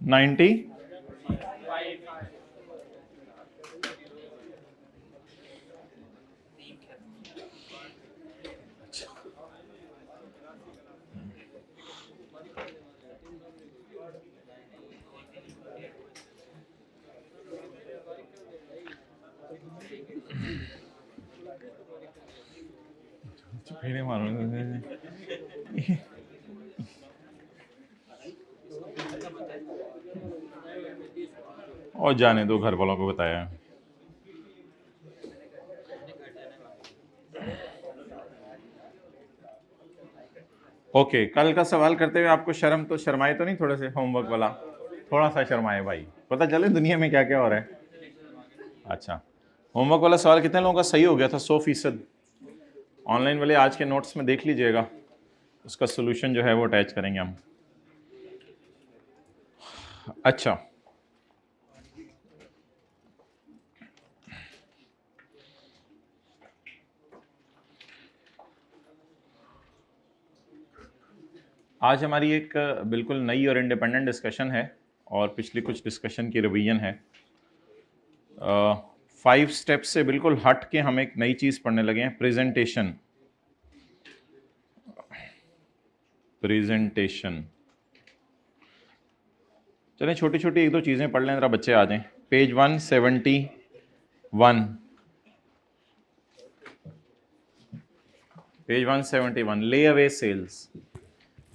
90 मेरे मालूम और जाने दो, घर वालों को बताया। ओके, कल का सवाल करते हुए आपको शर्म तो शर्माए तो नहीं थोड़े से, होमवर्क वाला थोड़ा सा शर्माए भाई, पता चले दुनिया में क्या क्या हो रहा है। अच्छा, होमवर्क वाला सवाल कितने लोगों का सही हो गया था? 100%। ऑनलाइन वाले आज के नोट्स में देख लीजिएगा, उसका सोल्यूशन जो है वो अटैच करेंगे हम। अच्छा, आज हमारी एक बिल्कुल नई और इंडिपेंडेंट डिस्कशन है और पिछली कुछ डिस्कशन की रिवीजन है। 5 स्टेप्स से बिल्कुल हट के हम एक नई चीज़ पढ़ने लगे हैं, प्रेजेंटेशन। प्रेजेंटेशन, चलें छोटी छोटी एक दो चीज़ें पढ़ लें, ज़रा बच्चे आ जाएं। पेज 171, पेज 171, ले अवे सेल्स।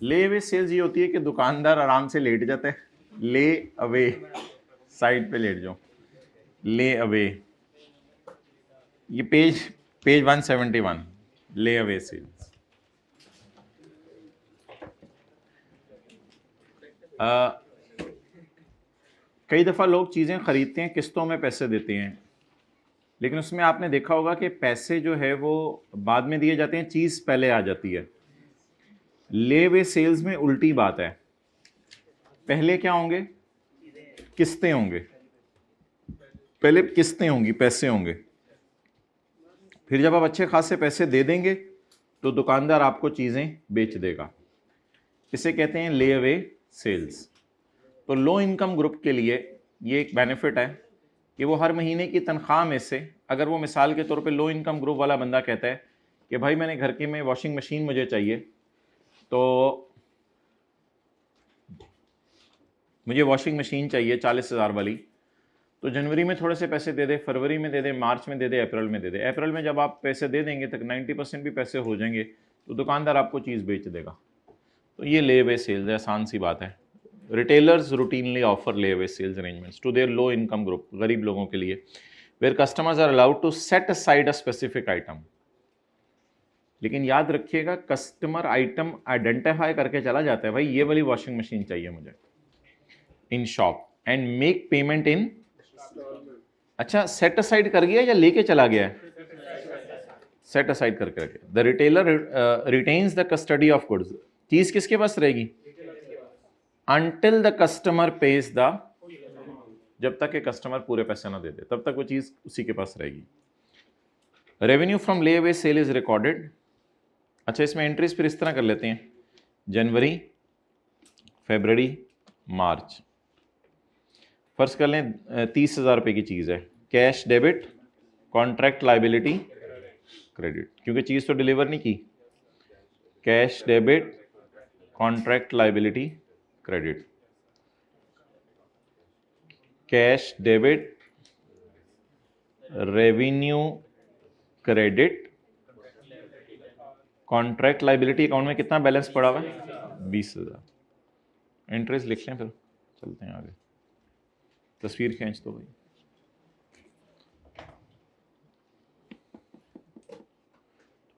ले अवे सेल्स ये होती है कि दुकानदार आराम से लेट जाता है, ले अवे, साइड पे लेट जाओ, ले अवे। ये पेज 171, ले अवे सेल्स। कई दफ़ा लोग चीज़ें ख़रीदते हैं, किस्तों में पैसे देते हैं, लेकिन उसमें आपने देखा होगा कि पैसे जो है वो बाद में दिए जाते हैं, चीज़ पहले आ जाती है। ले अवे सेल्स में उल्टी बात है, पहले क्या होंगे? किस्तें होंगे, पहले किस्तें होंगी, पैसे होंगे, फिर जब आप अच्छे खासे पैसे दे देंगे तो दुकानदार आपको चीज़ें बेच देगा। इसे कहते हैं ले अवे सेल्स। तो लो इनकम ग्रुप के लिए ये एक बेनिफिट है कि वो हर महीने की तनख्वाह में से, अगर वो मिसाल के तौर पे लो इनकम ग्रुप वाला बंदा कहता है कि भाई मैंने घर के में वॉशिंग मशीन मुझे चाहिए, तो मुझे वॉशिंग मशीन चाहिए 40,000 वाली, तो जनवरी में थोड़े से पैसे दे दे, फरवरी में दे दे, मार्च में दे दे, अप्रैल में दे दे। अप्रैल में जब आप पैसे दे देंगे तक 90% भी पैसे हो जाएंगे तो दुकानदार आपको चीज़ बेच देगा। तो ये ले अवे सेल्स है, आसान सी बात है। Retailers routinely offer layaway sales arrangements to their low income group, गरीब लोगों के लिए, where customers are allowed to set aside a specific item. लेकिन याद रखिएगा, कस्टमर आइटम आइडेंटिफाई करके चला जाता है, भाई ये वाली वॉशिंग मशीन चाहिए मुझे, in shop, and make payment in. अच्छा, सेट असाइड कर गया या लेके चला गया? सेट असाइड करके रखे। The retailer retains the custody of goods. चीज किसके पास रहेगी? Until the customer page the, जब तक के कस्टमर पूरे पैसे ना दे दे तब तक वो चीज उसी के पास रहेगी। रेवेन्यू फ्रॉम ले अवे सेल इज रिकॉर्डेड। अच्छा, इसमें एंट्रीज फिर इस तरह कर लेते हैं, जनवरी, फरवरी, मार्च। फर्स्ट कर लें 30,000 रुपये की चीज़ है, cash debit, contract liability, credit, क्योंकि चीज़ तो डिलीवर नहीं की। Cash debit, contract liability, credit, cash debit, revenue credit, contract liability. Account में कितना बैलेंस पड़ा हुआ है? 20,000। इंटरेस्ट लिख लें, फिर चलते हैं आगे। तस्वीर खींच दो भाई।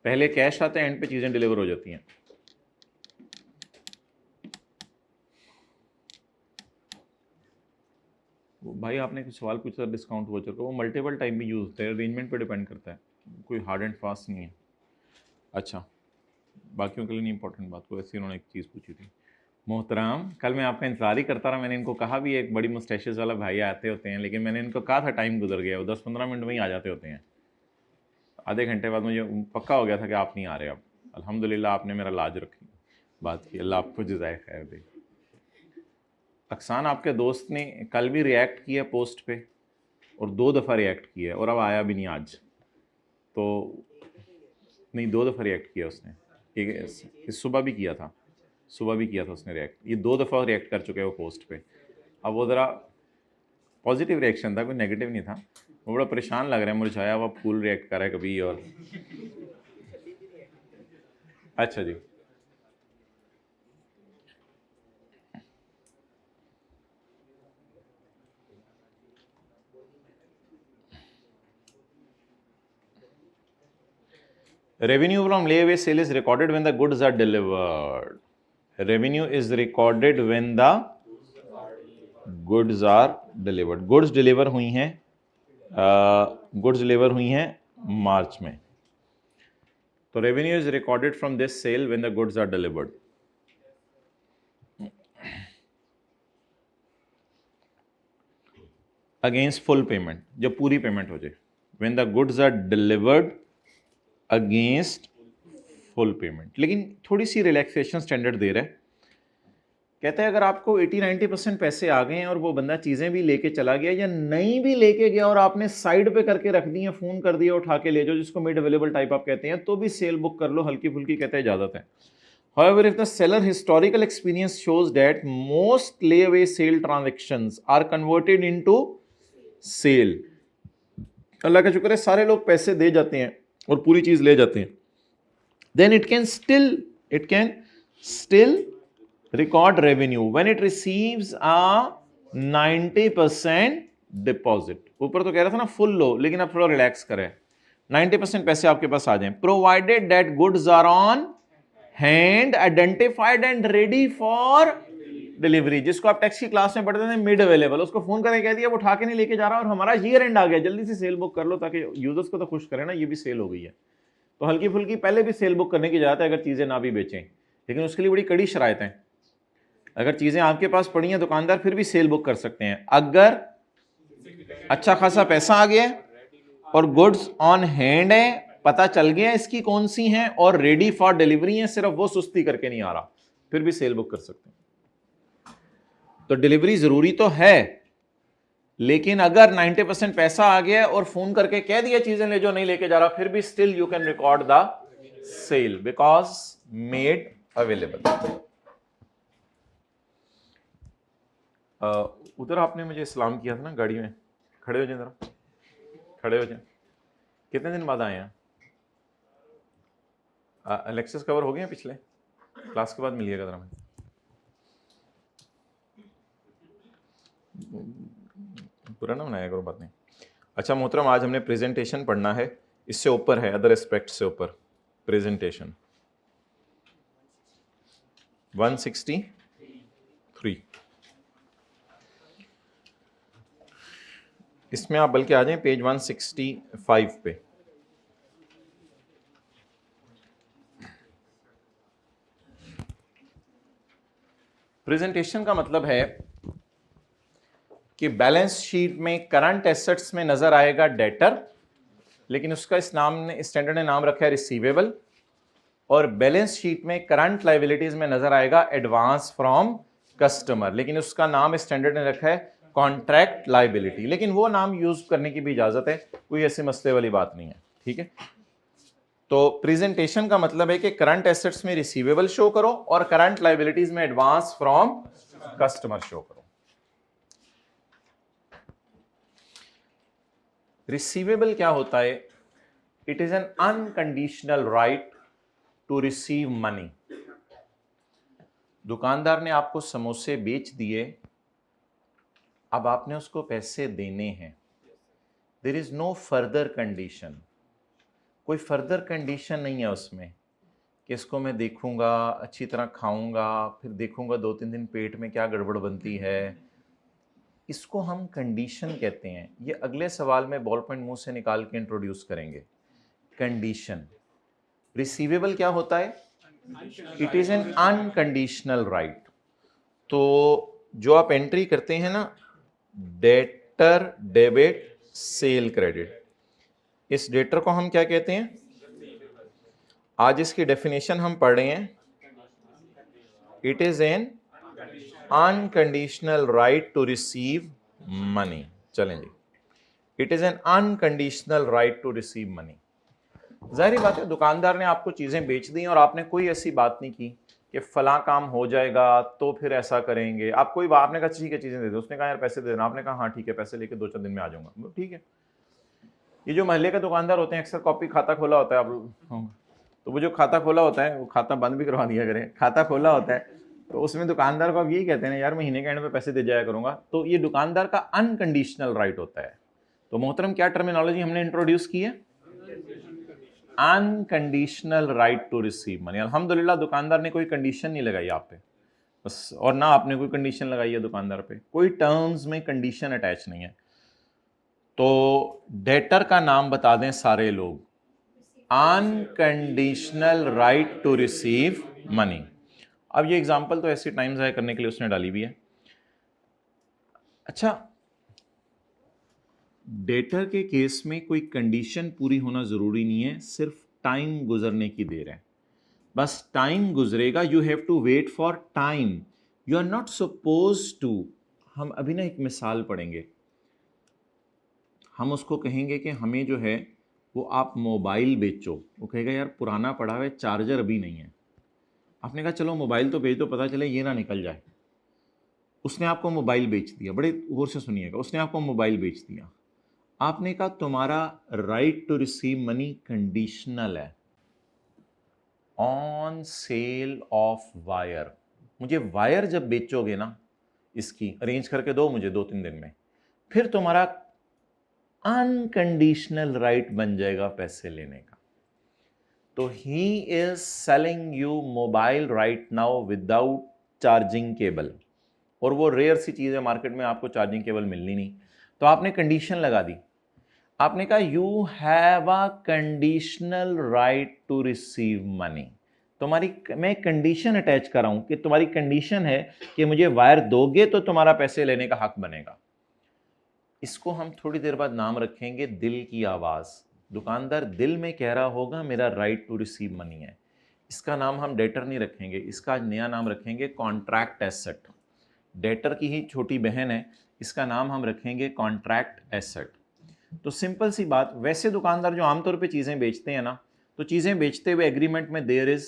पहले कैश आता है, एंड पे चीजें डिलीवर हो जाती हैं। भाई आपने कुछ सवाल पूछा डिस्काउंट वाउचर का, वो मल्टीपल टाइम भी यूज होता है, अरेंजमेंट पे डिपेंड करता है, कोई हार्ड एंड फास्ट नहीं है। अच्छा, बाकियों के लिए नहीं इंपॉर्टेंट बात को, ऐसे उन्होंने एक चीज़ पूछी थी। मोहतराम, कल मैं आपका इंतजार ही करता रहा, मैंने इनको कहा भी एक बड़ी मुस्टैशेस वाला भाई आते होते हैं, लेकिन मैंने इनको कहा था टाइम गुजर गया, वो 10-15 मिनट में ही आ जाते होते हैं। आधे घंटे बाद मुझे पक्का हो गया था कि आप नहीं आ रहे अब। अल्हम्दुलिल्लाह आपने मेरा लाज रखी बात की, अल्लाह आपको जज़ाए खैर दे। अक्सान आपके दोस्त ने कल भी रिएक्ट किया पोस्ट पे और 2 दफ़ा रिएक्ट किया और अब आया भी नहीं आज, तो नहीं 2 दफ़ा रिएक्ट किया उसने, एक सुबह भी किया था, उसने रिएक्ट, ये 2 दफ़ा रिएक्ट कर चुके हैं वो पोस्ट पे। अब वो ज़रा पॉजिटिव रिएक्शन था, कोई नेगेटिव नहीं था, वो बड़ा परेशान लग रहा है, मुरझाया हुआ फूल रिएक्ट कर रहा है कभी और अच्छा जी। Revenue from layaway sale is recorded when the goods are delivered. Revenue is recorded when the goods are delivered. Goods deliver हुई हैं, goods deliver हुई हैं मार्च में, तो revenue is recorded from this sale when the goods are delivered. Against full payment, जब पूरी payment हो जाए, when the goods are delivered against full payment. लेकिन थोड़ी सी रिलैक्सेशन स्टैंडर्ड दे रहा है, कहता है अगर आपको 80-90% पैसे आ गए हैं और वो बंदा चीज़ें भी लेके चला गया या नहीं भी लेके गया और आपने साइड पे करके रख दी है, फ़ोन कर दिया उठा के ले जाओ, जिसको मेड अवेलेबल टाइप आप कहते हैं, तो भी सेल बुक कर लो, हल्की फुल्की कहते हैं इजाज़त है। However, if the seller historical experience shows that most layaway sale transactions are converted into sale, अल्लाह का शुक्र है सारे लोग पैसे दे जाते हैं और पूरी चीज ले जाते हैं, then it can still record revenue when it receives a 90% deposit। ऊपर तो कह रहा था ना फुल लो, लेकिन अब थोड़ा रिलैक्स करें, 90% पैसे आपके पास आ जाएं, provided that goods are on hand, identified and ready for delivery. जिसको आप टैक्स की क्लास में पढ़ते थे मिड अवेलेबल, उसको फोन करके कह दिया वो उठा के नहीं लेके जा रहा और हमारा ईयर एंड आ गया, जल्दी से सेल बुक कर लो ताकि यूजर्स को तो खुश करें ना, ये भी सेल हो गई है। तो हल्की फुल्की पहले भी सेल बुक करने की इजाजत है अगर चीजें ना भी बेचें, लेकिन उसके लिए बड़ी कड़ी शराइत हैं। अगर चीजें आपके पास पड़ी हैं, दुकानदार फिर भी सेल बुक कर सकते हैं अगर अच्छा खासा पैसा आ गया और गुड्स ऑन हैंड है, पता चल गया इसकी कौन सी हैं और रेडी फॉर डिलीवरी है, सिर्फ वो सुस्ती करके नहीं आ रहा, फिर भी सेल बुक कर सकते हैं। तो डिलीवरी जरूरी तो है, लेकिन अगर 90% पैसा आ गया और फोन करके कह दिया चीजें ले जो नहीं लेके जा रहा, फिर भी still you can record the sale because made available. उधर आपने मुझे सलाम किया था ना गाड़ी में, खड़े हो जाए जरा, खड़े हो जाए। कितने दिन बाद आए हैं? लेक्चर्स कवर हो गए हैं पिछले? क्लास के बाद मिलिएगा जरा। पूरा ना बनाया करो, बात नहीं। अच्छा मोहतरम, आज हमने प्रेजेंटेशन पढ़ना है, इससे ऊपर है अदर एस्पेक्ट से ऊपर प्रेजेंटेशन 163। इसमें आप बल्कि आ जाएं पेज 165 पे। प्रेजेंटेशन का मतलब है कि बैलेंस शीट में करंट एसेट्स में नजर आएगा डेटर, लेकिन उसका इस स्टैंडर्ड ने नाम रखा है रिसीवेबल, और बैलेंस शीट में करंट लायबिलिटीज में नजर आएगा एडवांस फ्रॉम कस्टमर, लेकिन उसका नाम स्टैंडर्ड ने रखा है कॉन्ट्रैक्ट लायबिलिटी। लेकिन वो नाम यूज करने की भी इजाजत है, कोई ऐसे मसले वाली बात नहीं है, ठीक है। तो प्रेजेंटेशन का मतलब है कि करंट एसेट्स में रिसीवेबल शो करो और करंट लायबिलिटीज में एडवांस फ्रॉम कस्टमर शो करो। रिसीवेबल क्या होता है? It is an unconditional right to receive money. दुकानदार ने आपको समोसे बेच दिए, अब आपने उसको पैसे देने हैं, there is no further condition, कोई फर्दर कंडीशन नहीं है उसमें कि इसको मैं देखूंगा, अच्छी तरह खाऊंगा, फिर देखूंगा 2-3 दिन पेट में क्या गड़बड़ बनती है, इसको हम कंडीशन कहते हैं। ये अगले सवाल में बॉल पॉइंट मुंह से निकाल के इंट्रोड्यूस करेंगे। कंडीशन। रिसीवेबल क्या होता है? It is an unconditional right. तो जो आप एंट्री करते हैं ना, डेटर डेबिट सेल क्रेडिट, इस डेटर को हम क्या कहते हैं? आज इसकी डेफिनेशन हम पढ़ रहे हैं, it is an unconditional right to receive money. चलें जी, it is an unconditional right to receive money. जाहिर बात है, दुकानदार ने आपको चीजें बेच दी और आपने कोई ऐसी बात नहीं की कि फला काम हो जाएगा तो फिर ऐसा करेंगे। आप कोई आपने कहा ठीक है चीजें दे दो, उसने कहा यार पैसे दे देना, आपने कहा हाँ ठीक है पैसे लेके 2-4 दिन में आ जाऊंगा, ठीक है। ये जो महल्ले के दुकानदार होते हैं अक्सर कॉपी खाता खोला होता है, आप तो वो जो खाता खोला होता है वो खाता बंद भी करवा दिया करें, खाता खोला होता है तो उसमें दुकानदार को आप यही कहते हैं ना यार महीने के एंड में पैसे दे जाया करूंगा, तो ये दुकानदार का अनकंडीशनल राइट होता है। तो मोहतरम क्या टर्मिनोलॉजी हमने इंट्रोड्यूस की है? Unconditional right to receive money. अल्हम्दुलिल्लाह दुकानदार ने कोई कंडीशन नहीं लगाई आप पे बस, और ना आपने कोई कंडीशन लगाई है दुकानदार पे, कोई टर्म्स में कंडीशन अटैच नहीं है। तो डेटर का नाम बता दें सारे लोग, unconditional right to receive money. अब ये एग्जांपल तो ऐसे टाइम ज़ाया करने के लिए उसने डाली भी है। अच्छा, डेटर के केस में कोई कंडीशन पूरी होना जरूरी नहीं है, सिर्फ टाइम गुजरने की देर है। बस टाइम गुजरेगा, you have to wait for time, you are not suppose to. हम अभी ना एक मिसाल पढ़ेंगे, हम उसको कहेंगे कि हमें जो है वो आप मोबाइल बेचो, वो कहेगा यार पुराना पड़ा हुआ है, चार्जर अभी नहीं है। आपने कहा चलो मोबाइल तो बेच दो, पता चले ये ना निकल जाए। उसने आपको मोबाइल बेच दिया, बड़े गौर से सुनिएगा, उसने आपको मोबाइल बेच दिया। आपने कहा तुम्हारा right to receive money conditional है ऑन सेल ऑफ वायर। मुझे वायर जब बेचोगे ना, इसकी अरेंज करके दो मुझे 2-3 दिन में, फिर तुम्हारा अनकंडीशनल राइट बन जाएगा पैसे लेने का। तो he is selling you mobile right now without charging cable, और वो रेयर सी चीज है मार्केट में, आपको चार्जिंग केबल मिलनी नहीं। तो आपने कंडीशन लगा दी, आपने कहा you have a conditional right to receive money. तुम्हारी मैं कंडीशन अटैच कर रहा हूं कि तुम्हारी कंडीशन है कि मुझे वायर दोगे तो तुम्हारा पैसे लेने का हक बनेगा। इसको हम थोड़ी देर बाद नाम रखेंगे दिल की आवाज। दुकानदार दिल में कह रहा होगा मेरा राइट टू रिसीव मनी है। इसका नाम हम डेटर नहीं रखेंगे, इसका नया नाम रखेंगे कॉन्ट्रैक्ट एसेट। डेटर की ही छोटी बहन है, इसका नाम हम रखेंगे कॉन्ट्रैक्ट एसेट। तो सिंपल सी बात, वैसे दुकानदार जो आमतौर पे चीज़ें बेचते हैं ना, तो चीज़ें बेचते हुए एग्रीमेंट में there is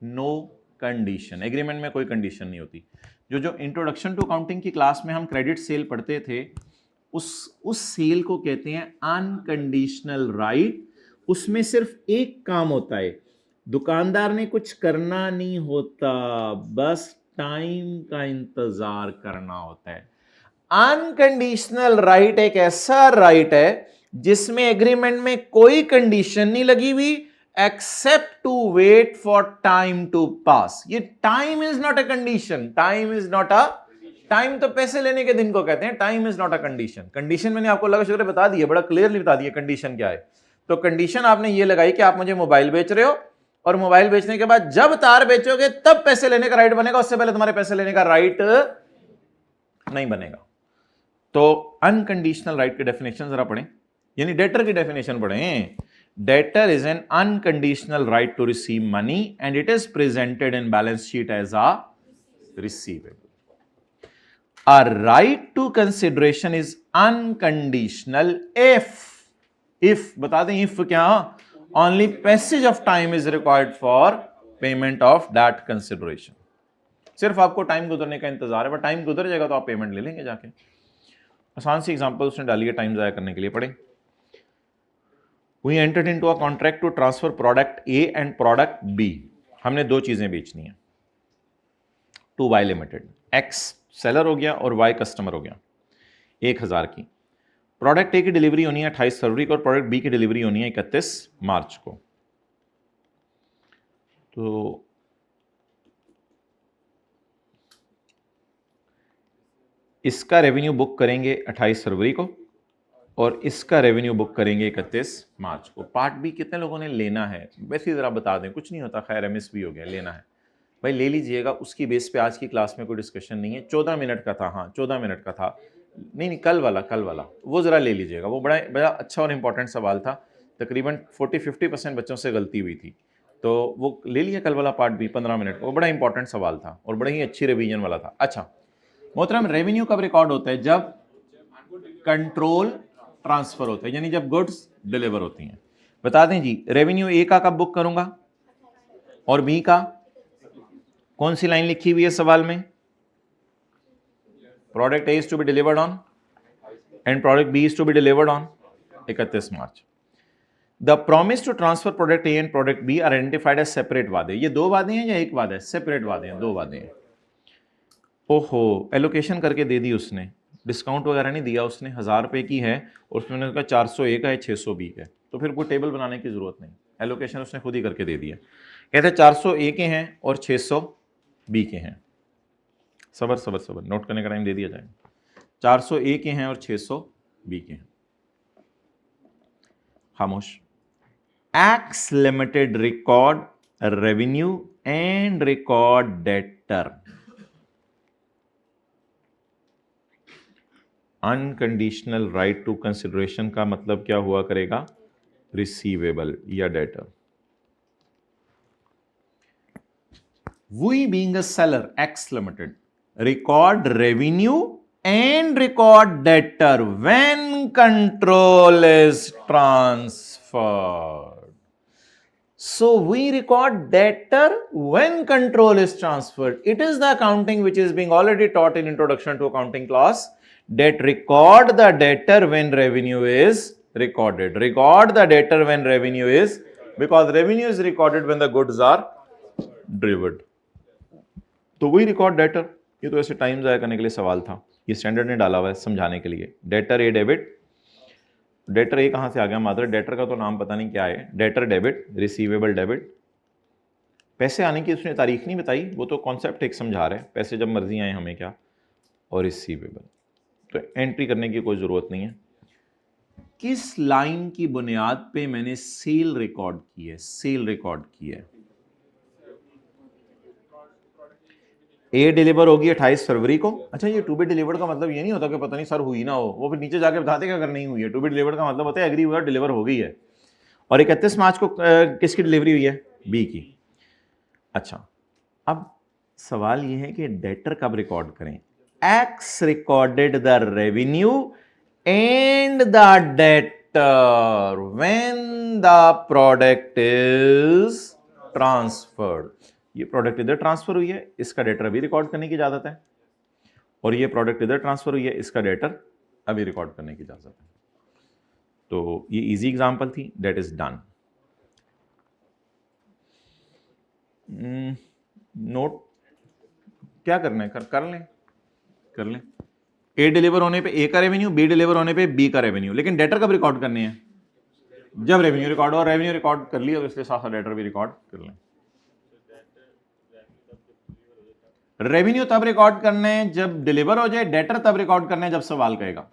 no condition, agreement में कोई कंडीशन नहीं होती। जो इंट्रोडक्शन टू अकाउंटिंग की क्लास में हम क्रेडिट सेल पढ़ते थे, उस सेल को कहते हैं अनकंडीशनल राइट। उसमें सिर्फ एक काम होता है, दुकानदार ने कुछ करना नहीं होता, बस टाइम का इंतजार करना होता है। अनकंडीशनल राइट एक ऐसा राइट है जिसमें एग्रीमेंट में कोई कंडीशन नहीं लगी हुई except to wait for time to pass. ये time is not a condition, time is not a, time तो पैसे लेने के दिन को कहते हैं, time is not a condition. Condition मैंने आपको लगा शुक्र बता दिया, बड़ा क्लियरली बता दिया कंडीशन क्या है। तो कंडीशन आपने ये लगाई कि आप मुझे मोबाइल बेच रहे हो, और मोबाइल बेचने के बाद जब तार बेचोगे तब पैसे लेने का राइट बनेगा, उससे पहले तुम्हारे पैसे लेने का राइट नहीं बनेगा। तो अनकंडीशनल राइट की डेफिनेशन जरा पढ़ें, यानी डेटर की डेफिनेशन पढ़ें। Debtor is an unconditional right to receive money and it is presented in balance sheet as a receivable. A right to consideration is unconditional if बता दें if क्या, only passage of time is required for payment of that consideration। सिर्फ आपको time गुजरने का इंतजार है, but time गुजर जाएगा तो आप पेमेंट ले लेंगे जाके। आसान सी एग्जांपल उसने डाली है टाइम जाया करने के लिए, पढ़े। We entered into a contract to transfer product A and product B। हमने दो चीजें बेचनी है to Y limited, X seller हो गया और Y कस्टमर हो गया, 1000 की। प्रोडक्ट A की डिलीवरी होनी है 28 फरवरी को और प्रोडक्ट B की डिलीवरी होनी है 31 मार्च को। तो इसका रेवेन्यू बुक करेंगे 28 फरवरी को और इसका रेवेन्यू बुक करेंगे 31 मार्च को। पार्ट बी कितने लोगों ने लेना है वैसे ही ज़रा बता दें, कुछ नहीं होता, खैर MSB हो गया, लेना है भाई ले लीजिएगा। उसकी बेस पे आज की क्लास में कोई डिस्कशन नहीं है। 14 मिनट का था, हाँ 14 मिनट का था, नहीं कल वाला वो ज़रा ले लीजिएगा, वो बड़ा बड़ा अच्छा और इंपॉर्टेंट सवाल था। तकरीबन 40-50% बच्चों से गलती हुई थी, तो वो ले लिया कल वाला पार्ट भी 15 मिनट का। वो बड़ा इंपॉर्टेंट सवाल था और बड़ा ही अच्छी रिवीजन वाला था। अच्छा मोहतरम, रेवेन्यू कब रिकॉर्ड होता है? जब कंट्रोल ट्रांसफर होता है, यानी जब गुड्स डिलीवर होती हैं। बता दें जी, रेवेन्यू ए का कब बुक करूंगा और बी का? कौन सी लाइन लिखी हुई है सवाल में? Product A is to be delivered on and product B is to be delivered on 31 March. The promise to transfer product A and product B are identified as separate वादे। ये दो वादे हैं या एक वादा है? सेपरेट वादे हैं, दो वादे हैं। ओहो, एलोकेशन करके दे दी उसने, डिस्काउंट वगैरह नहीं दिया उसने। 1000 रुपये की है और उसने कहा 401 का है, 620 का है, तो फिर कोई टेबल बनाने की जरूरत नहीं, एलोकेशन उसने खुद ही करके दे दिया। कहते 401 के हैं और 620 के हैं। सबर सबर सबर, नोट करने का टाइम दे दिया जाएगा। 401 के हैं और 620 के हैं। खामोश। X limited record revenue and record debtor. Unconditional right to consideration का मतलब क्या हुआ करेगा? रिसीवेबल या debtor. We being a seller, X Limited, record revenue and record debtor when control is transferred. So we record debtor when control is transferred. It is the accounting which is being already taught in Introduction to Accounting class, that record the debtor when revenue is recorded. Record the debtor when revenue is, because revenue is recorded when the goods are delivered. तो वही record debtor. ये तो ऐसे time ज़ाया करने के लिए सवाल था, ये स्टैंडर्ड ने डाला हुआ है समझाने के लिए। डेटर ए डेबिट, डेटर ए कहाँ से आ गया मादर? डेटर का तो नाम पता नहीं क्या है। Debtor debit, receivable debit. पैसे आने की उसने तारीख नहीं बताई, वो तो कॉन्सेप्ट एक समझा रहे हैं, पैसे जब मर्जी आए हमें क्या। और रिसीवेबल तो एंट्री करने की कोई ज़रूरत नहीं है। किस लाइन की बुनियाद पे मैंने सेल रिकॉर्ड की है? सेल रिकॉर्ड की है। ए डिलीवर होगी 28 फरवरी को। अच्छा, ये टू बी डिलीवर्ड का मतलब ये नहीं होता कि पता नहीं सर हुई ना हो, वो फिर नीचे जाके बताते कि अगर नहीं हुई है। टू बी डिलीवर्ड का मतलब होता है एग्री हुआ, डिलीवर हो गई है। और 31 मार्च को किसकी डिलीवरी हुई है? बी की। अच्छा, अब सवाल ये है कि डेटर कब रिकॉर्ड करें? X recorded the revenue and the debtor when the product is transferred. ये प्रोडक्ट इधर ट्रांसफर हुई है, इसका डेटर अभी रिकॉर्ड करने की इजाजत है। और ये प्रोडक्ट इधर ट्रांसफर हुई है, इसका डेटर अभी रिकॉर्ड करने की इजाजत है। तो ये इजी एग्जांपल थी, दैट इज डन। नोट क्या करना है? कर लें। ए डिलीवर होने पे ए का रेवेन्यू, बी डिलीवर होने पे बी का रेवेन्यू, लेकिन डेटर कब रिकॉर्ड करने हैं? जब रेवेन्यू रिकॉर्ड हो। रेवेन्यू रिकॉर्ड कर लिया तो इसके साथ साथ डेटर भी रिकॉर्ड कर लें। रेवेन्यू तब रिकॉर्ड करना है जब डिलीवर हो जाए, डेटर तब रिकॉर्ड करना है जब सवाल कहेगा।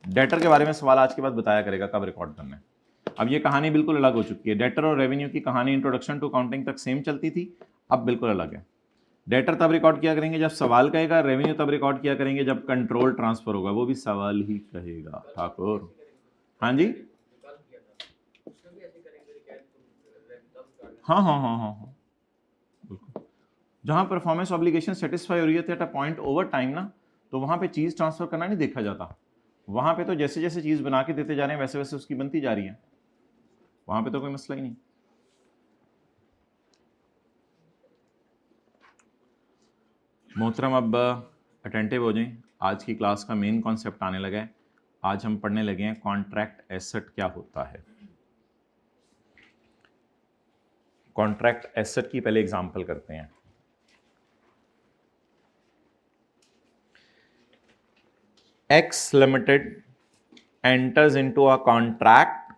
डेटर के बारे में सवाल आज के बाद बताया करेगा कब रिकॉर्ड करना है। अब ये कहानी बिल्कुल अलग हो चुकी है। डेटर और रेवेन्यू की कहानी इंट्रोडक्शन टू अकाउंटिंग तक सेम चलती थी, अब बिल्कुल अलग है। डेटर तब रिकॉर्ड किया करेंगे जब सवाल कहेगा, रेवेन्यू तब रिकॉर्ड किया करेंगे जब कंट्रोल ट्रांसफर होगा, वो भी सवाल ही कहेगा। ठाकुर हाँ जी, हाँ बिल्कुल। जहां परफॉर्मेंस ऑब्लिगेशन सेटिस्फाई हो रही है at a point over time ना, तो वहां पे चीज ट्रांसफर करना नहीं देखा जाता। वहां पे तो जैसे जैसे चीज बना के देते जा रहे हैं वैसे वैसे उसकी बनती जा रही है, वहां पे तो कोई मसला ही नहीं। मोहतरम, अब अटेंटिव हो जाएं, आज की क्लास का मेन कॉन्सेप्ट आने लगा है। आज हम पढ़ने लगे हैं कॉन्ट्रैक्ट एसेट क्या होता है। कॉन्ट्रैक्ट एसेट की पहले एग्जांपल करते हैं। X Limited enters into a contract.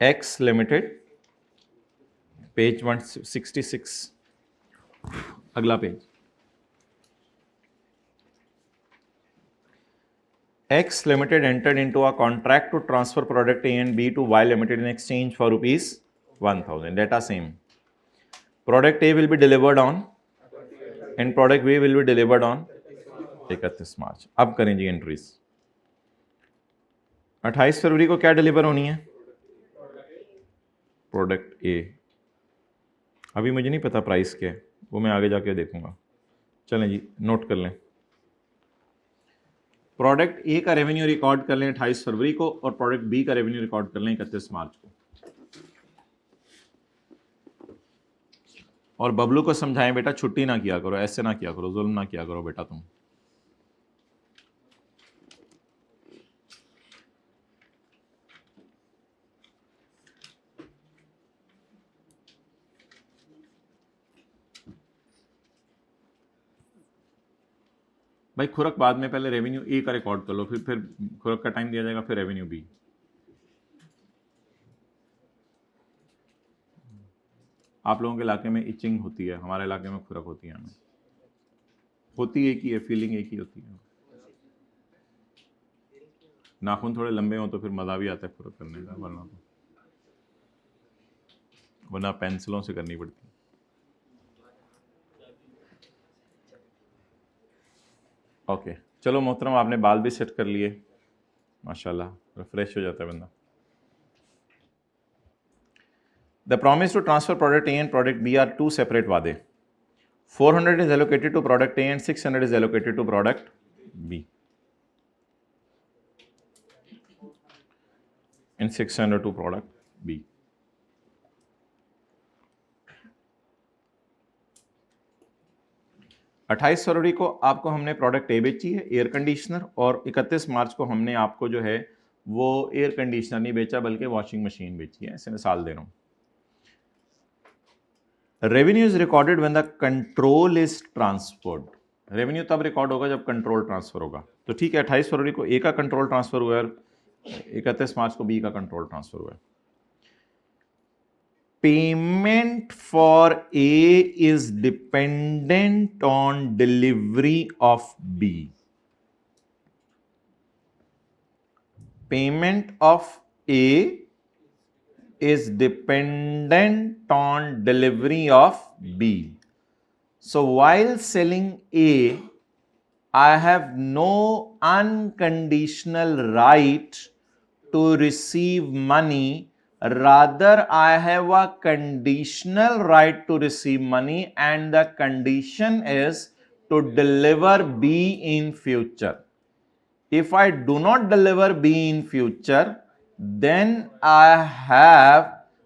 X Limited, page 166, अगला page. X Limited entered into a contract to transfer product A and B to Y Limited in exchange for rupees 1000. Data same. Product A will be delivered on and product B will be delivered on 31 मार्च। अब करें जी entries. 28 फरवरी को क्या deliver होनी है? Product ए। अभी मुझे नहीं पता प्राइस क्या है, वो मैं आगे जाके देखूंगा। चलें जी, नोट कर लें। प्रोडक्ट ए का रेवेन्यू रिकॉर्ड कर लें 28 फरवरी को, और प्रोडक्ट बी का रेवेन्यू रिकॉर्ड कर लें 31 मार्च को। और बबलू को समझाएं, बेटा छुट्टी ना किया करो, ऐसे ना किया करो, जुल्म ना किया करो बेटा तुम। भाई खुरक बाद में, पहले रेवेन्यू ए का रिकॉर्ड कर लो, फिर खुरक का टाइम दिया जाएगा, फिर रेवेन्यू बी। आप लोगों के इलाके में इचिंग होती है, हमारे इलाके में खुरक होती है। हमें होती एक ही है, फीलिंग एक ही होती है। नाखून थोड़े लंबे हो तो फिर मज़ा भी आता है खुरक करने का, वरना पेंसिलों से करनी पड़ती है। ओके चलो मोहतरम, आपने बाल भी सेट कर लिए, माशाल्लाह, रिफ्रेश हो जाता है बंदा। The promise to transfer product A and product B are two separate वादे। 400 is allocated to product A and 600 is allocated to product B. And 600 to product B. अट्ठाईस फरवरी को आपको हमने प्रोडक्ट ए बेची है, एयर कंडीशनर, और 31 मार्च को हमने आपको जो है वो एयर कंडीशनर नहीं बेचा बल्कि वॉशिंग मशीन बेची है। ऐसे मिसाल दे रहा हूं। Revenue is recorded when the control is transferred. Revenue तब रिकॉर्ड होगा जब कंट्रोल ट्रांसफर होगा। तो ठीक है, 28 फरवरी को ए का कंट्रोल ट्रांसफर हुआ है, 31 मार्च को बी का कंट्रोल ट्रांसफर हुआ है। Payment for A is dependent on delivery of B. Payment of A is dependent on delivery of B. So while selling A, I have no unconditional right to receive money. Rather, I have a conditional right to receive money, and the condition is to deliver B in future. If I do not deliver B in future, then I have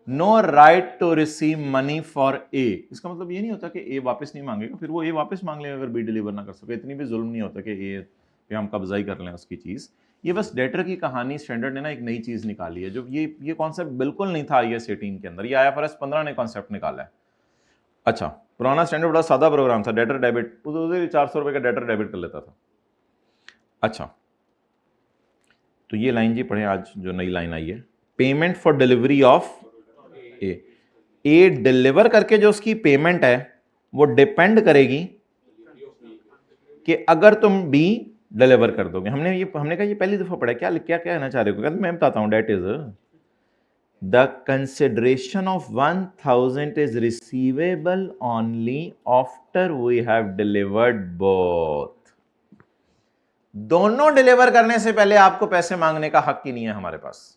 no right to receive money for A. इसका मतलब ये नहीं होता कि A वापस नहीं मांगेगा, फिर वो A वापस मांग लेगा अगर B डिलीवर ना कर सके। इतनी भी जुल्म नहीं होता कि A पे हम कब्जा ही कर लें उसकी चीज़। ये बस डेटर की कहानी, स्टैंडर्ड ने ना एक नई चीज़ निकाली है, जो ये कॉन्सेप्ट बिल्कुल नहीं था IAS 18 के अंदर, ये IFRS 15 ने कॉन्सेप्ट निकाला है। अच्छा, पुराना स्टैंडर्ड बड़ा सादा प्रोग्राम था, डेटर डेबिट, उधर 400 रुपये का डेटर डेबिट कर लेता था। अच्छा, तो ये लाइन जी पढ़े आज, जो नई लाइन आई है, payment for delivery of A deliver करके जो उसकी पेमेंट है वो डिपेंड करेगी कि अगर तुम बी डिलीवर कर दोगे। हमने कहा ये पहली दफा पढ़ा, क्या कहना चाह रहे हो? मैं बताता हूं, that is the consideration of 1000 is receivable only after we have delivered both. दोनों डिलीवर करने से पहले आपको पैसे मांगने का हक ही नहीं है हमारे पास।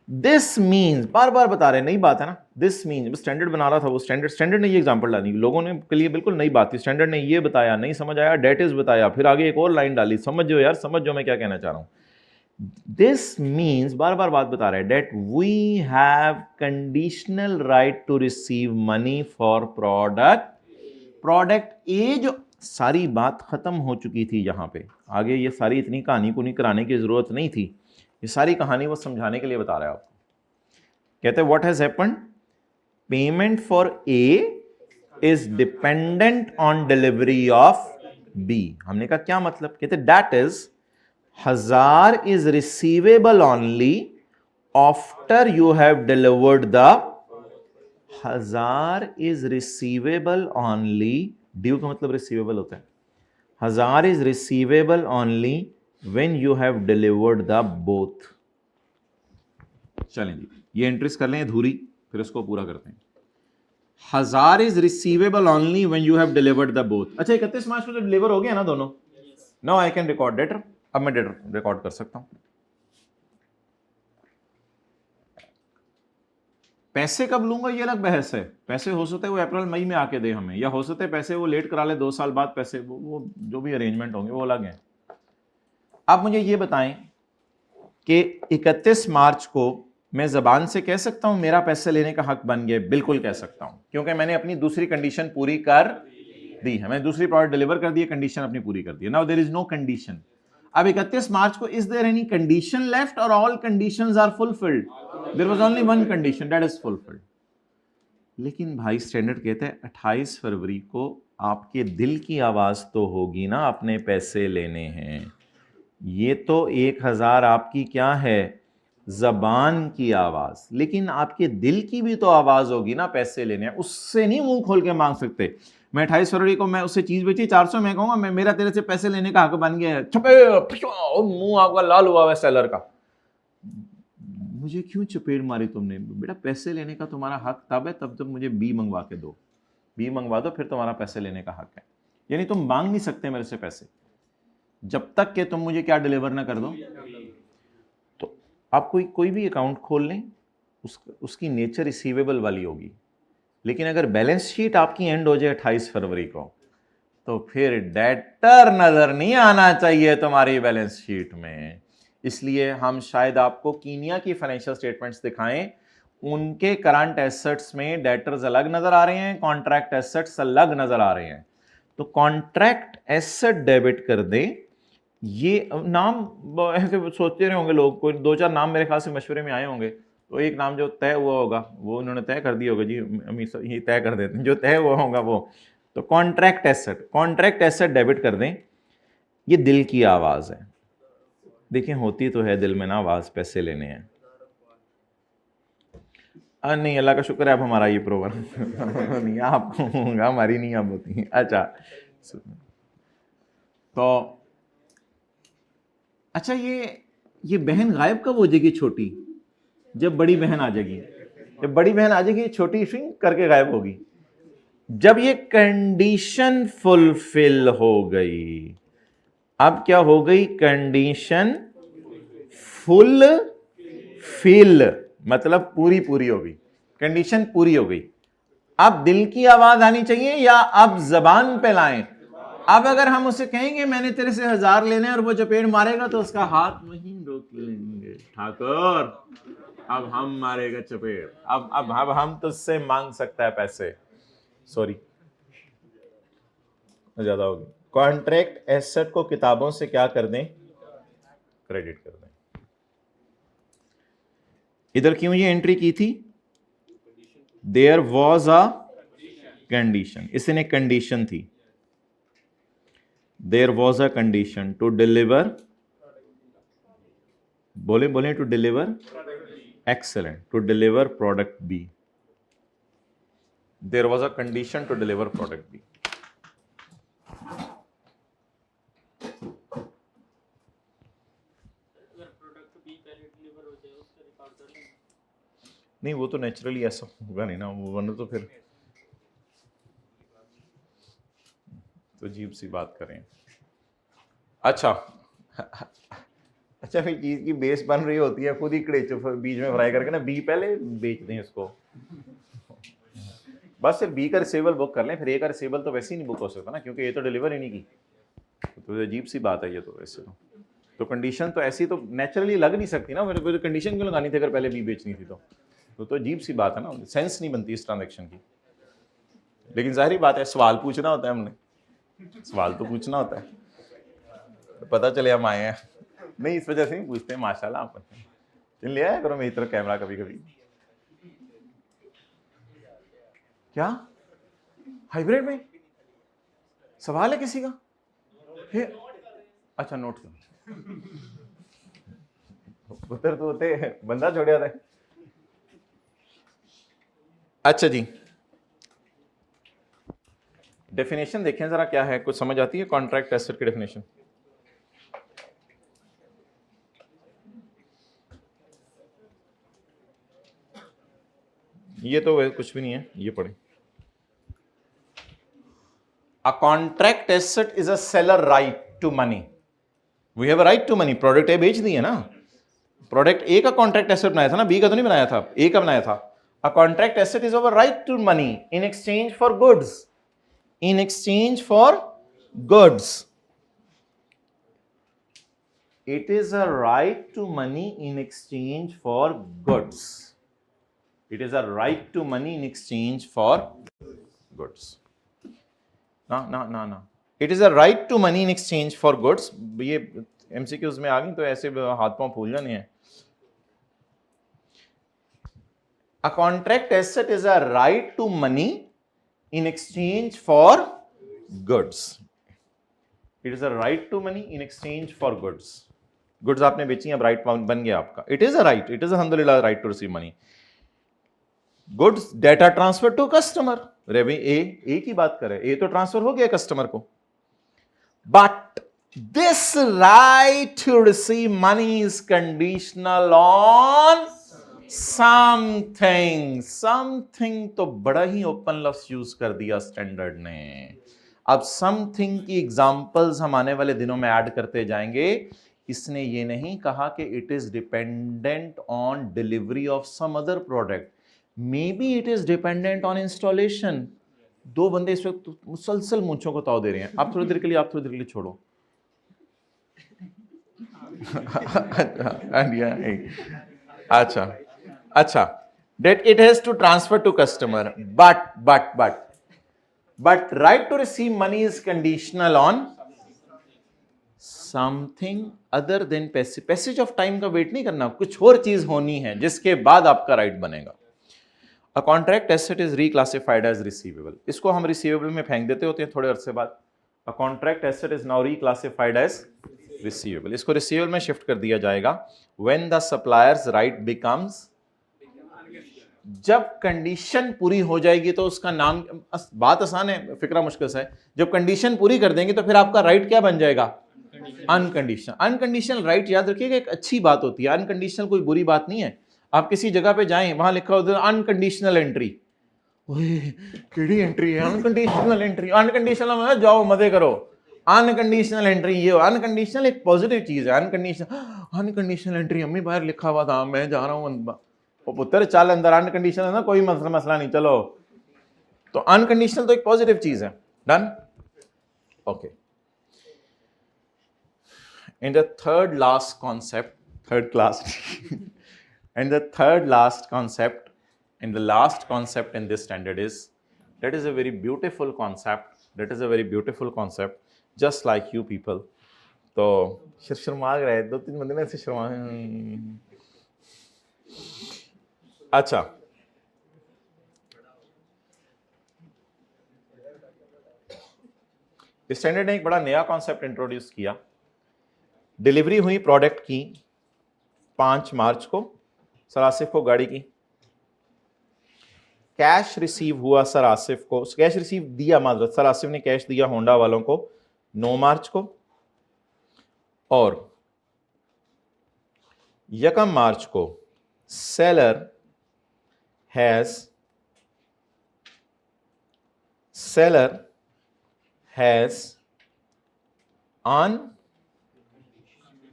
दिस मीन्स, बार बार बता रहे, नई बात है ना। दिस मीन्स, स्टैंडर्ड बना रहा था वो, स्टैंडर्ड ने ये एग्जांपल डाली, लोगों ने के लिए बिल्कुल नई बात थी। स्टैंडर्ड ने ये बताया, नहीं समझ आया, डेट इज बताया, फिर आगे एक और लाइन डाली। समझो यार, समझो मैं क्या कहना चाह रहा हूं। दिस मीन्स, बार बार बात बता रहे हैं, that we have conditional right to receive money for product A. जो सारी बात खत्म हो चुकी थी यहां पे, आगे ये सारी इतनी कहानी को नहीं कराने की जरूरत नहीं थी, ये सारी कहानी वो समझाने के लिए बता रहा है आपको। कहते हैं what has happened, payment for A is dependent on delivery of B. हमने कहा क्या मतलब? कहते that is 1000 is receivable only after you have delivered the 1000 is receivable only, due का मतलब रिसीवेबल होता है। 1000 is receivable only when you have delivered the both. चलें जी, ये एंट्रीज कर लें अधूरी, फिर इसको पूरा करते हैं। 1000 is receivable only when you have delivered the both. अच्छा, 31 मार्च को तो डिलीवर हो गया ना दोनों। Now I can record debtor. अब मैं डेटर रिकॉर्ड कर सकता हूं। पैसे कब लूंगा ये अलग बहस है। पैसे हो सकते हैं वो अप्रैल मई में आके दे हमें, या हो सकते हैं पैसे वो लेट करा ले 2 साल बाद पैसे, वो जो भी अरेंजमेंट होंगे वो अलग है। आप मुझे ये बताएं कि 31 मार्च को मैं जबान से कह सकता हूं मेरा पैसे लेने का हक बन गया? बिल्कुल कह सकता हूं, क्योंकि मैंने अपनी दूसरी कंडीशन पूरी कर दी है, मैंने दूसरी प्रोडक्ट डिलीवर कर दी है, कंडीशन अपनी पूरी कर दी है। Now there is no condition. अब 31 मार्च को is there any condition left और all conditions are fulfilled? There was only one condition, that is fulfilled. लेकिन भाई स्टैंडर्ड कहते हैं 28 फरवरी को आपके दिल की आवाज तो होगी ना, अपने पैसे लेने हैं। ये तो 1000 आपकी क्या है, जबान की आवाज, लेकिन आपके दिल की भी तो आवाज होगी ना, पैसे लेने हैं। उससे नहीं मुंह खोल के मांग सकते। मैं 28 फरवरी को मैं उससे चीज बेची 400, मैं कहूंगा मैं मेरा तेरे से पैसे लेने का हक बन गया है, मुंह आपका लाल हुआ है सेलर का। मुझे क्यों चपेट मारी तुमने? बेटा पैसे लेने का तुम्हारा हक तब है तब मुझे बी मंगवा के दो, बी मंगवा दो, फिर तुम्हारा पैसे लेने का हक है। यानी तुम मांग नहीं सकते मेरे से पैसे जब तक कि तुम मुझे क्या डिलीवर ना कर दो। तो आप कोई भी अकाउंट खोल लें, उसकी नेचर रिसीवेबल वाली होगी, लेकिन अगर बैलेंस शीट आपकी एंड हो जाए 28 फरवरी को, तो फिर डेटर नजर नहीं आना चाहिए तुम्हारी बैलेंस शीट में। इसलिए हम शायद आपको कीनिया की फाइनेंशियल स्टेटमेंट्स दिखाएं, उनके करंट एसेट्स में डेटर्स अलग नजर आ रहे हैं, कॉन्ट्रैक्ट एसेट्स अलग नजर आ रहे हैं। तो कॉन्ट्रैक्ट एसेट डेबिट कर दें। ये नाम ऐसे सोचते रहे होंगे लोग, कोई 2-4 नाम मेरे ख्याल से मशवरे में आए होंगे। तो एक नाम जो तय हुआ होगा वो उन्होंने तय कर दिया होगा, जी अमीर ये तय कर देते हैं, जो तय हुआ होगा वो। तो कॉन्ट्रैक्ट एसेट डेबिट कर दें। ये दिल की आवाज है, देखिए होती तो है दिल में ना आवाज, पैसे लेने हैं। नहीं अल्लाह का शुक्र है अब हमारा ये प्रोग्राम नहीं आपको होगा, हमारी नहीं अब होती। अच्छा तो अच्छा ये बहन गायब कब हो जाएगी छोटी? जब बड़ी बहन आ जाएगी। जब बड़ी बहन आ जाएगी छोटी श्रिंक करके गायब होगी। जब ये कंडीशन फुलफिल हो गई, अब क्या हो गई? कंडीशन फुलफिल मतलब पूरी हो गई, कंडीशन पूरी हो गई। अब दिल की आवाज आनी चाहिए या अब जबान पे लाएं? अब अगर हम उसे कहेंगे मैंने तेरे से 1000 लेने और वो चपेट मारेगा तो उसका हाथ वहीं रोक लेंगे, ठाकुर अब हम मारेगा चपेट, अब हम तुझसे मांग सकता है पैसे। सॉरी ज्यादा हो गया। कॉन्ट्रैक्ट एसेट को किताबों से क्या कर दें? क्रेडिट कर दें। इधर क्यों ये एंट्री की थी? देयर वॉज अ कंडीशन, इसने कंडीशन थी। There was a condition to deliver, बोले to deliver, excellent, to deliver product B. There was a condition to deliver product B. नहीं वो तो नेचुरली ऐसा होगा नहीं ना, वो वरना तो फिर तो अजीब सी बात करें। अच्छा फिर चीज की बेस बन रही होती है, खुद ही कड़ेचो बीच में फ्राई करके ना, बी पहले बेच दें इसको, बस फिर बी का रिसीवेबल बुक कर लें। फिर ए का रिसीवेबल तो वैसे ही नहीं बुक हो सकता ना, क्योंकि ये तो डिलीवर ही नहीं की। तो अजीब सी बात है ये तो। वैसे तो कंडीशन तो ऐसी तो नेचुरली लग नहीं सकती ना, मेरे को कंडीशन क्यों लगानी थी अगर पहले बी बेचनी थी? तो अजीब सी बात है ना, सेंस नहीं बनती इस ट्रांजैक्शन की। लेकिन जाहिर बात है सवाल पूछना होता है, हमने सवाल तो पूछना होता है, तो पता चले हम आए हैं। नहीं इस वजह से नहीं पूछते, माशाल्लाह आप ले आया करो मेरी तरफ कैमरा कभी कभी। क्या हाइब्रिड में सवाल है किसी का? अच्छा नोट कर उधर तो होते बंदा छोड़ जाता है। अच्छा जी डेफिनेशन देखें जरा क्या है, कुछ समझ आती है कॉन्ट्रैक्ट एसेट की डेफिनेशन? ये तो कुछ भी नहीं है, ये पढ़े। A contract asset is a seller right to money. We have a right to money. Product ए बेच दी है ना, प्रोडक्ट ए का कॉन्ट्रैक्ट एसेट बनाया था ना, बी का तो नहीं बनाया था, ए का बनाया था। A contract asset is our right to money in exchange for goods. In exchange for goods. It is a right to money in exchange for goods. It is a right to money in exchange for goods. ना It is a right to money in exchange for goods. ये MCQs में आ गई तो ऐसे हाथ पांव फूल जाने हैं. A contract asset is a right to money in exchange for goods. It is a right to money in exchange for goods. Goods आपने बेची, अब right बन गया आपका. It is a right. It is alhamdulillah right to receive money. Goods data transfer to customer. रेवी ए की बात करें, ए तो ट्रांसफर हो गया कस्टमर को. But this right to receive money is conditional on something. Something तो बड़ा ही ओपन लफ्ज यूज कर दिया स्टैंडर्ड ने. अब समथिंग की एग्जांपल्स हम आने वाले दिनों में ऐड करते जाएंगे. इसने ये नहीं कहा कि it is dependent on delivery of some other product. Maybe it is dependent on installation. दो बंदे इस वक्त मुसलसल मूंछों को ताव दे रहे हैं. आप थोड़ी देर के लिए छोड़ो. अच्छा that it has to transfer to customer, but right to receive money is conditional on something other than passage. Passage of time का वेट नहीं करना, कुछ और चीज होनी है जिसके बाद आपका राइट बनेगा. A contract asset is reclassified as receivable. इसको हम receivable में फेंक देते होते हैं थोड़े अरसे बाद. A contract asset is now reclassified as receivable. इसको receivable में शिफ्ट कर दिया जाएगा when the supplier's right becomes. जब कंडीशन पूरी हो जाएगी तो उसका नाम, बात आसान है, फिक्रा मुश्किल सा है. जब कंडीशन पूरी कर देंगे तो फिर आपका राइट क्या बन जाएगा? अनकंडीशनल. अनकंडीशनल राइट याद रखिएगा, एक अच्छी बात होती है. अनकंडीशनल कोई बुरी बात नहीं है. आप किसी जगह पे जाएं, वहां लिखा होता है अनकंडीशनल एंट्री. केड़ी एंट्री है? Unconditional entry. अनकंडीशनल में जाओ मजे करो. अनकंडीशनल एंट्री ये अनकंडीशनल एक पॉजिटिव चीज है. अनकंडीशनल एंट्री अम्मी बाहर लिखा हुआ था, मैं जा रहा हूं, पुत्र चल अंदर. अनकंडीशनल है ना, कोई मसला नहीं, चलो. तो अनकंडीशनल तो एक पॉजिटिव चीज है. Done. Okay. In the third last concept, third class and the third last concept, and the last concept in this standard is, that is a very beautiful concept, just like you people. तो शर्मा रहे, दो तीन बंदे में से शर्मा. अच्छा, standard ने एक बड़ा नया कॉन्सेप्ट इंट्रोड्यूस किया. डिलीवरी हुई प्रोडक्ट की 5 मार्च को सर आसिफ को गाड़ी की. कैश रिसीव हुआ सर आसिफ को, कैश रिसीव दिया, माजरत सर आसिफ ने कैश दिया होंडा वालों को 9 मार्च को. और 1 मार्च को सेलर हैज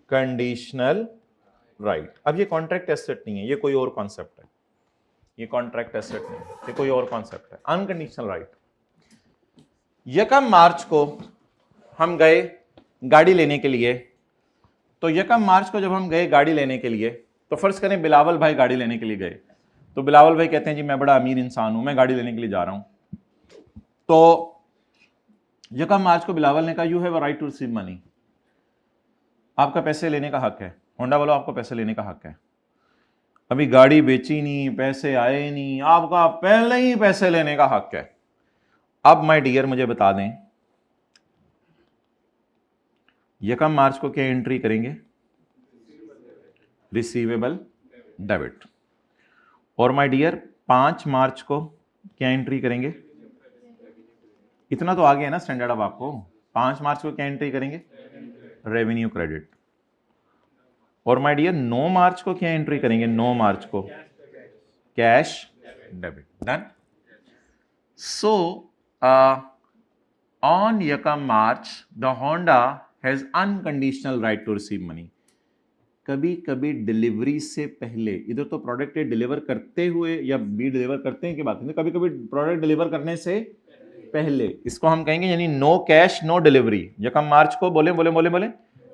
अनकंडीशनल राइट. अब ये कॉन्ट्रैक्ट एसेट नहीं है, ये कोई और कॉन्सेप्ट है. ये कॉन्ट्रैक्ट एसेट नहीं है, ये कोई और कॉन्सेप्ट है. Unconditional right. 1 मार्च को हम गए गाड़ी लेने के लिए. तो 1 मार्च को जब हम गए गाड़ी लेने के लिए, तो फर्ज करें बिलावल भाई गाड़ी लेने के लिए गए. तो बिलावल भाई कहते हैं जी मैं बड़ा अमीर इंसान हूं, मैं गाड़ी लेने के लिए जा रहा हूं. तो 1 मार्च को बिलावल ने कहा you have a right to receive money. आपका पैसे लेने का हक है. होंडा वालों आपको पैसे लेने का हक है. अभी गाड़ी बेची नहीं, पैसे आए नहीं, आपका पहले ही पैसे लेने का हक है. अब माय डियर मुझे बता दें 1 मार्च को क्या एंट्री करेंगे? Receivable debit. और माय डियर 5 मार्च को क्या एंट्री करेंगे? इतना तो आ गया ना स्टैंडर्ड. अब आपको 5 मार्च को क्या एंट्री करेंगे? Revenue credit. और माय डियर 9 मार्च को क्या एंट्री करेंगे? 9 मार्च को cash debit. Done. So on 1 March the Honda has unconditional right to receive money. कभी कभी डिलीवरी से पहले, इधर तो प्रोडक्ट डिलीवर करते हुए या बी डिलीवर करते हैं की बात है, कभी कभी प्रोडक्ट डिलीवर करने से पहले, इसको हम कहेंगे यानी नो कैश नो डिलीवरी। जब हम मार्च को बोले बोले बोले बोले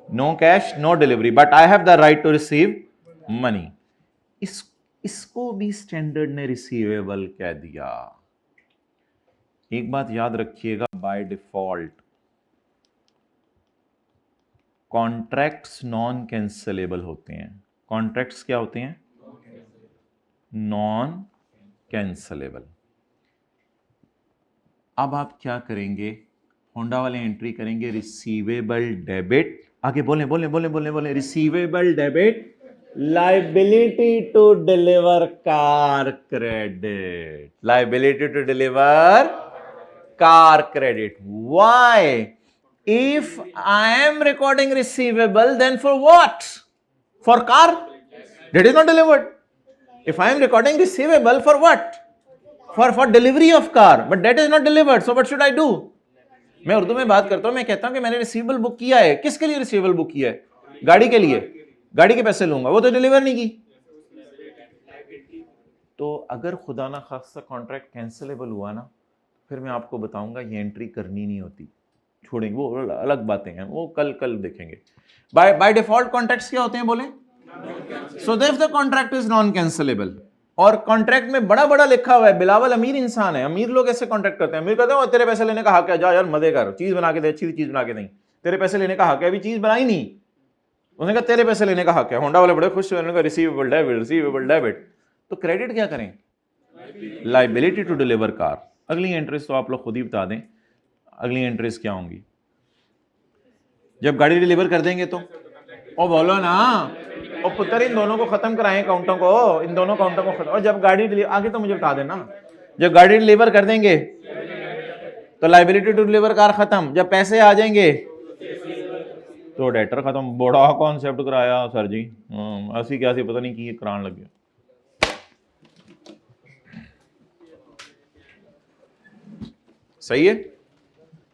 no cash no delivery but I have the right to receive money, इसको भी स्टैंडर्ड ने रिसीवेबल कह दिया। एक बात याद रखिएगा, by default contracts non cancellable होते हैं। कॉन्ट्रैक्ट्स क्या होते हैं? Non cancellable. अब आप क्या करेंगे, होंडा वाले एंट्री करेंगे रिसीवेबल डेबिट, आगे बोले बोले बोले बोले बोले receivable debit liability to deliver car credit, liability to deliver car credit. Why? If I am recording receivable, then for what? For car that is not delivered. If I am recording receivable for what? For delivery of car, but that is not delivered. So what should I do? मैं उर्दू में बात करता हूं, मैं कहता हूं कि मैंने रिसीवेबल बुक किया है। किसके लिए रिसीवेबल बुक किया है? गाड़ी के लिए। गाड़ी के पैसे लूंगा, वो तो डिलीवर नहीं की। तो अगर खुदा ना खास्ता कॉन्ट्रैक्ट कैंसिलेबल हुआ ना, फिर मैं आपको बताऊंगा ये एंट्री करनी नहीं होती, छोड़ेंगे, वो अलग बातें हैं, वो कल देखेंगे। बाय डिफॉल्ट कॉन्ट्रैक्ट्स क्या होते हैं बोले? सो देफ the contract is non cancellable. और कॉन्ट्रैक्ट में बड़ा बड़ा लिखा हुआ है, बिलावल अमीर इंसान है। अमीर लोग ऐसे कॉन्ट्रैक्ट करते हैं, अमीर कहते हैं तेरे पैसे लेने का हक है, जा यार मजे कर, चीज बना के दे, अच्छी चीज बना के नहीं, तेरे पैसे लेने का हक है, अभी चीज बनाई नहीं, उसने कहा तेरे पैसे लेने का हक है। होंडा वाले बड़े खुश हुए, उन्होंने कहा रिसीवेबल डेबिट, रिसीवेबल डेबिट। तो क्रेडिट क्या करें? Liability to deliver car. अगली एंट्रीज तो आप लोग खुद ही बता दें, अगली एंट्रीज क्या होंगी जब गाड़ी डिलीवर कर देंगे तो? ओ बोलो ना, ओ पुत्र इन दोनों को खत्म कराएं, काउंटों को, इन दोनों काउंटों को खत्म। और जब गाड़ी डिलीवर, आगे तो मुझे बता देना, जब गाड़ी डिलीवर कर देंगे तो लाइबिलिटी टू डिलीवर कार खत्म, जब पैसे आ जाएंगे तो डेटर खत्म। बड़ा कॉन्सेप्ट कराया सर जी, ऐसी क्या सी पता नहीं की करान लग गया। सही है।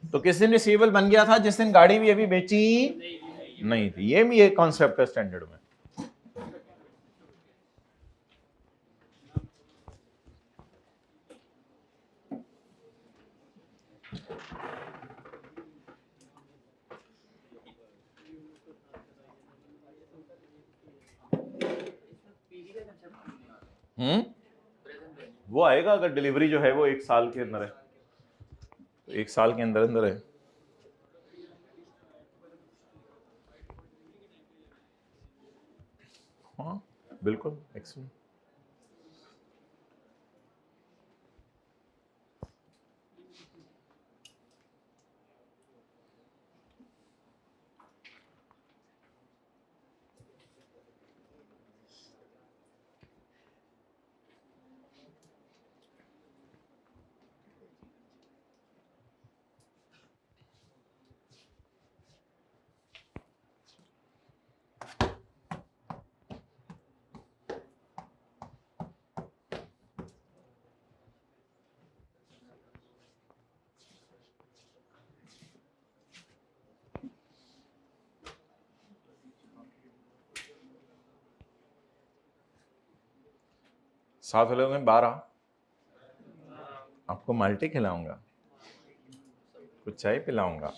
तो किस दिन रिसीवेबल बन गया था? जिस दिन गाड़ी भी अभी बेची नहीं थी। ये भी एक कॉन्सेप्ट है स्टैंडर्ड में। वो आएगा अगर डिलीवरी जो है वो 1 साल के अंदर है, तो 1 साल के अंदर अंदर है। हाँ बिल्कुल, एक्सीलेंट। साथ वाले में 12, आपको माल्टे खिलाऊंगा, कुछ चाय पिलाऊंगा,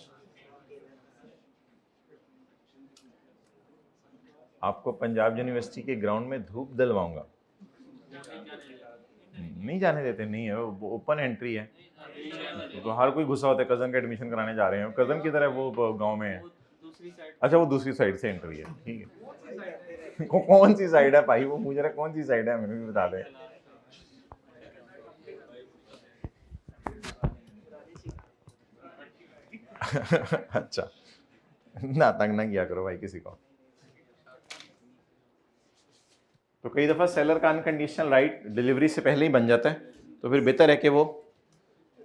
आपको पंजाब यूनिवर्सिटी के ग्राउंड में धूप दिलवाऊंगा। नहीं जाने देते, नहीं है वो ओपन एंट्री है, तो हर कोई गुस्सा होता है कजन का एडमिशन कराने जा रहे हैं। कजन की तरह वो गांव में है। अच्छा वो दूसरी साइड से एंट्री है, ठीक है। कौन सी साइड है भाई? वो पूछ रहा है कौन सी साइड है, मैंने भी बता दें। अच्छा ना तंग ना किया करो भाई किसी को। तो कई दफा सेलर का अनकंडीशनल राइट डिलीवरी से पहले ही बन जाता है, तो फिर बेहतर है कि वो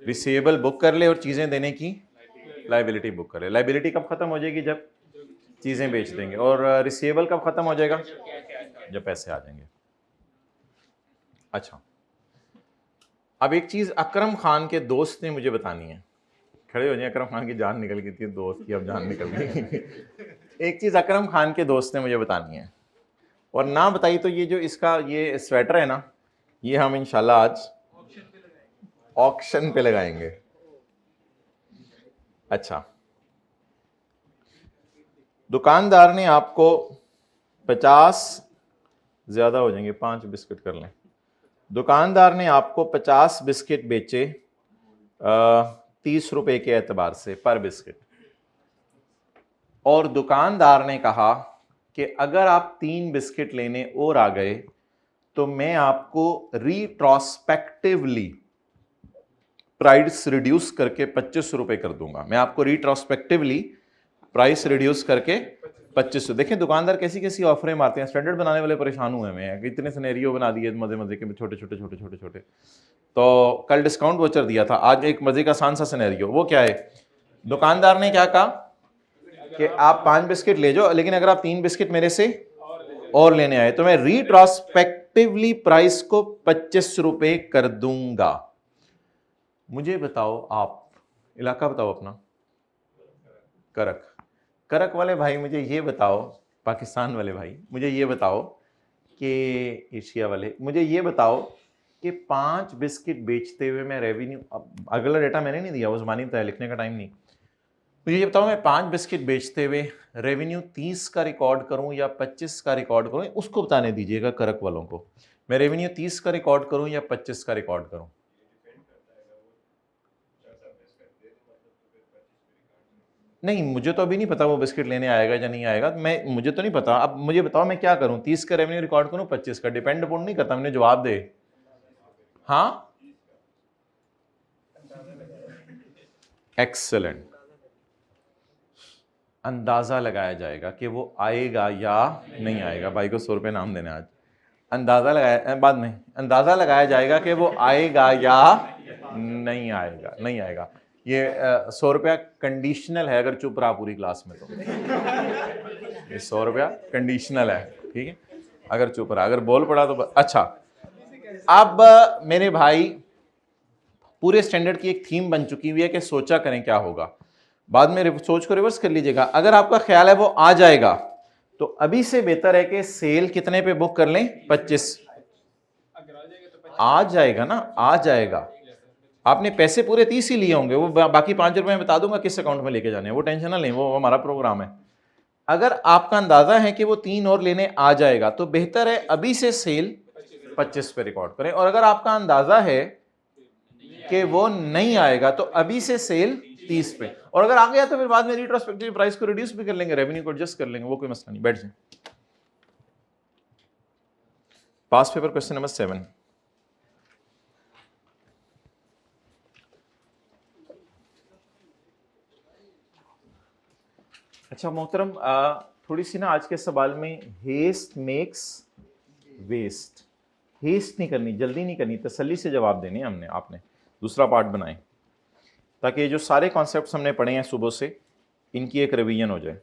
रिसीवेबल बुक कर ले और चीजें देने की लाइबिलिटी बुक कर ले। लाइबिलिटी कब खत्म हो जाएगी? जब चीजें बेच देंगे। और रिसीवेबल कब खत्म हो जाएगा? जब पैसे आ जाएंगे। अच्छा अब एक चीज अकरम खान के दोस्त ने मुझे बतानी है। खड़े हो जाए, अकरम खान की जान निकल गई थी, दोस्त की अब जान निकल गई। एक चीज अकरम खान के दोस्त ने मुझे बतानी है। और ना बताइए तो ये जो इसका ये स्वेटर है ना, ये हम इंशाल्लाह आज ऑक्शन पे लगाएंगे। अच्छा, दुकानदार ने आपको 50, ज्यादा हो जाएंगे, 5 बिस्किट कर लें। दुकानदार ने आपको 50 बिस्किट बेचे 30 रुपए के एतबार से पर बिस्किट, और दुकानदार ने कहा कि अगर आप 3 बिस्किट लेने और आ गए तो मैं आपको रिट्रोस्पेक्टिवली प्राइस रिड्यूस करके 25 रुपए कर दूंगा। मैं आपको रिट्रोस्पेक्टिवली प्राइस रिड्यूस करके 25। देखें दुकानदार कैसी कैसी ऑफरें मारते हैं। स्टैंडर्ड बनाने वाले परेशान हुए हैं, इतने सिनेरियो बना दिए मजे मजे के, छोटे छोटे छोटे छोटे छोटे। तो कल डिस्काउंट वोचर दिया था, आज एक मजे का आसान सा सिनेरियो। वो क्या है, दुकानदार ने क्या कहा कि आप 5 बिस्किट ले जाओ, लेकिन अगर आप 3 बिस्किट मेरे से और लेने आए तो मैं रिट्रोस्पेक्टिवली प्राइस को 25 रुपए कर दूंगा। मुझे बताओ, आप इलाका बताओ अपना। करक। करक वाले भाई मुझे ये बताओ, पाकिस्तान वाले भाई मुझे ये बताओ कि एशिया वाले मुझे ये बताओ कि 5 बिस्किट बेचते हुए मैं रेवेन्यू, अगला डेटा मैंने नहीं दिया, वो ज़मानी बताया, लिखने का टाइम नहीं। मुझे ये बताओ, मैं 5 बिस्किट बेचते हुए रेवेन्यू 30 का रिकॉर्ड करूं या 25 का रिकॉर्ड करूं, उसको बताने दीजिएगा करक वालों को। मैं रेवेन्यू 30 का रिकॉर्ड करूं या 25 का रिकॉर्ड करूं। नहीं, मुझे तो अभी नहीं पता वो बिस्किट लेने आएगा या नहीं आएगा, मुझे तो नहीं पता। अब मुझे बताओ मैं क्या करूं, 30 का रेवेन्यू रिकॉर्ड करूं 25 का, डिपेंड अपॉन नहीं करता, मैंने जवाब दे। हाँ, एक्सेलेंट। अंदाजा लगाया जाएगा कि वो आएगा या नहीं आएगा। भाई को 100 रुपये नाम देने आज। अंदाजा लगाया, बाद में अंदाजा लगाया जाएगा कि वो आएगा या नहीं आएगा। नहीं आएगा, ये 100 रुपया कंडीशनल है, अगर चुप रहा पूरी क्लास में तो ये 100 रुपया कंडीशनल है, ठीक है। अगर चुप रहा, अगर बोल पड़ा तो अच्छा। अब मेरे भाई, पूरे स्टैंडर्ड की एक थीम बन चुकी हुई है कि सोचा करें क्या होगा। बाद में सोच को रिवर्स कर लीजिएगा। अगर आपका ख्याल है वो आ जाएगा तो अभी से बेहतर है कि सेल कितने पे बुक कर लें, 25। आ जाएगा ना, आ जाएगा। आपने पैसे पूरे 30 ही लिए होंगे, वो बाकी 5 रुपए मैं बता दूंगा किस अकाउंट में लेके जाने हैं, वो टेंशन ना लें, वो हमारा प्रोग्राम है। अगर आपका अंदाजा है कि वो 3 और लेने आ जाएगा तो बेहतर है अभी से सेल 25 पे रिकॉर्ड करें, और अगर आपका अंदाजा है कि वो नहीं आएगा तो अभी से सेल 30 पे, और अगर आ गया तो फिर बाद में रिट्रोस्पेक्टिव प्राइस को रिड्यूस भी कर लेंगे, रेवेन्यू को एडजस्ट कर लेंगे, वो कोई मसला नहीं। बैठ जाए। पास पेपर क्वेश्चन नंबर 7। अच्छा मोहतरम, थोड़ी सी ना आज के सवाल में हेस्ट मेक्स वेस्ट, हेस्ट नहीं करनी, जल्दी नहीं करनी, तसल्ली से जवाब देने हमने, आपने दूसरा पार्ट बनाए ताकि जो सारे कॉन्सेप्ट्स हमने पढ़े हैं सुबह से, इनकी एक रिवीजन हो जाए।